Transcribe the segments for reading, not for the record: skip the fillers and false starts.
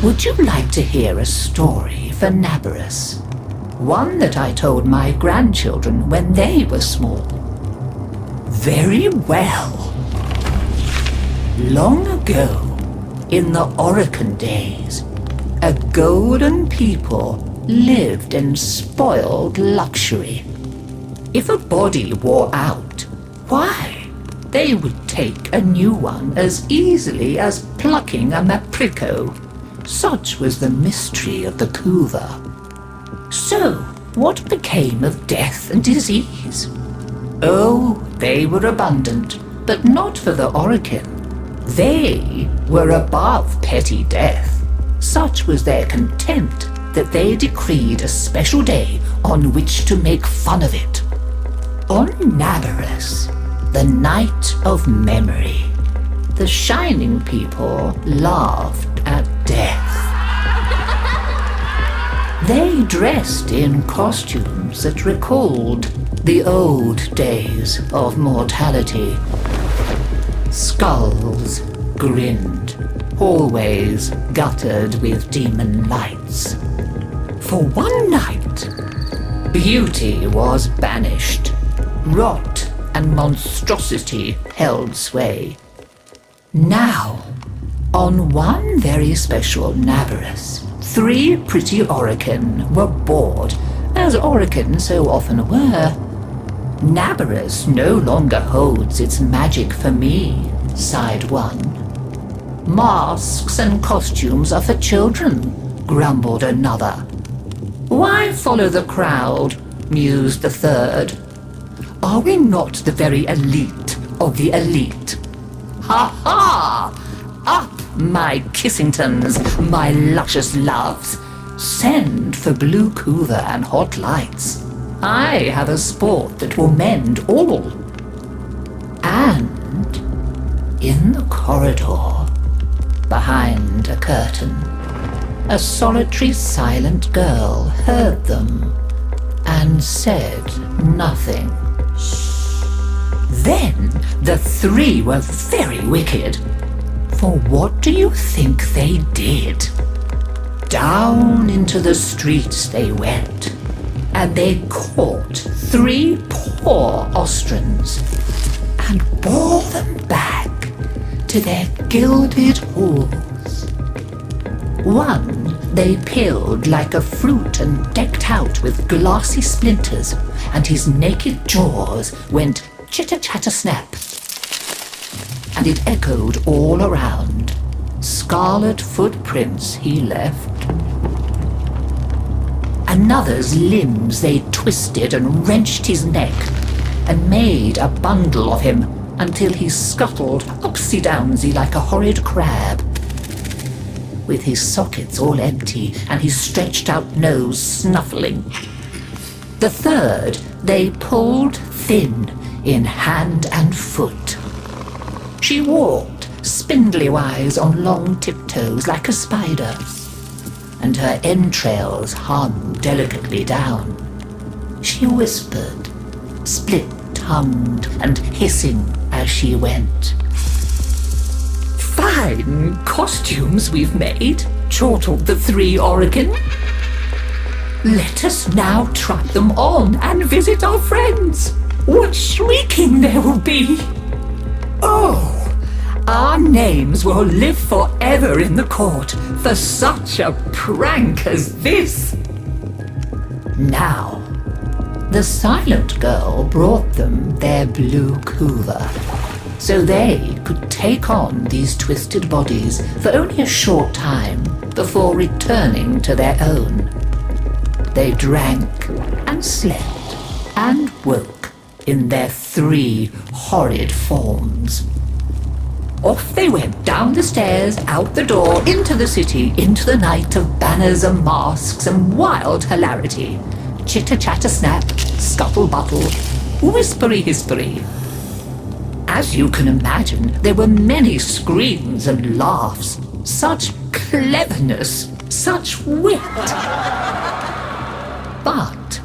Would you like to hear a story for Naberus? One that I told my grandchildren when they were small. Very well. Long ago, in the Oricon days, a golden people lived in spoiled luxury. If a body wore out, why, they would take a new one as easily as plucking a maprico. Such was the mystery of the Kuva. So, what became of death and disease? Oh, they were abundant, but not for the Oricon. They were above petty death. Such was their contempt that they decreed a special day on which to make fun of it. On Naberus, the night of memory, the shining people laughed at death. They dressed in costumes that recalled the old days of mortality. Skulls grinned, hallways guttered with demon lights. For one night, beauty was banished. Rot and monstrosity held sway. Now, on one very special Naberus, 3 pretty Oricon were bored, as Oricon so often were. Naberus no longer holds its magic for me, sighed one. Masks and costumes are for children, grumbled another. Why follow the crowd, mused the third. Are we not the very elite of the elite? Ha ha! Up, my Kissingtons, my luscious loves. Send for blue Kuva and hot lights. I have a sport that will mend all. And in the corridor, behind a curtain, a solitary silent girl heard them and said nothing. Then the 3 were very wicked. For what do you think they did? Down into the streets they went, and they caught 3 poor ostrons and bore them back to their gilded halls. One they peeled like a fruit and decked out with glassy splinters, and his naked jaws went chitter-chatter-snap. And it echoed all around. Scarlet footprints he left. Another's limbs they twisted and wrenched his neck, and made a bundle of him until he scuttled upsy-downsy like a horrid crab, with his sockets all empty and his stretched-out nose snuffling. The third they pulled thin in hand and foot. She walked spindly-wise on long tiptoes like a spider, and her entrails hung delicately down. She whispered, split-tongued and hissing as she went. Fine costumes we've made, chortled the 3 Oricon. Let us now try them on and visit our friends. What shrieking there will be! Oh, our names will live forever in the court for such a prank as this. Now, the silent girl brought them their blue Kuva, so they could take on these twisted bodies for only a short time before returning to their own. They drank and slept and woke in their 3 horrid forms. Off they went down the stairs, out the door, into the city, into the night of banners and masks and wild hilarity. Chitter-chatter-snap, scuttle-buttle, whispery-hispery. As you can imagine, there were many screams and laughs. Such cleverness, such wit. But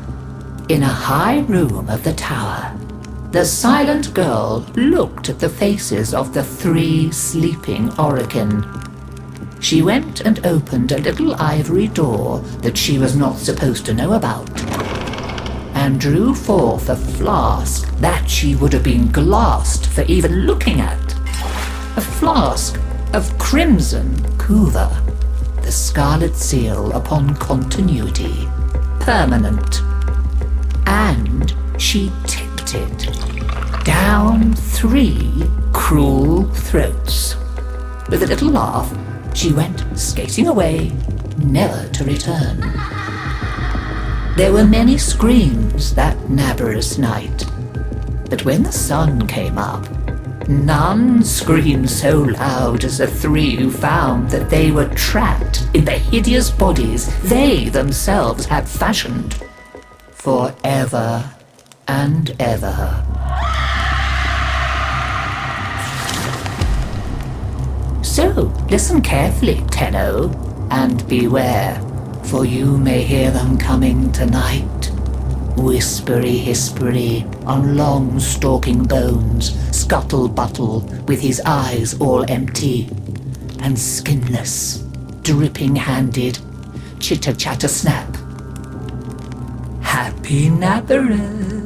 in a high room of the tower, the silent girl looked at the faces of the 3 sleeping Oricon. she went and opened a little ivory door that she was not supposed to know about, and drew forth a flask that she would have been glassed for even looking at. A flask of crimson kuva, the scarlet seal upon continuity, permanent. And she tipped it down 3 cruel throats. With a little laugh, she went skating away, never to return. There were many screams that Naberus night, but when the sun came up, none screamed so loud as the 3 who found that they were trapped in the hideous bodies they themselves had fashioned forever and ever. So, listen carefully, Tenno, and beware, for you may hear them coming tonight. Whispery-hispery on long stalking bones, scuttle-buttle with his eyes all empty, and skinless, dripping-handed, chitter-chatter-snap. Happy Naberus!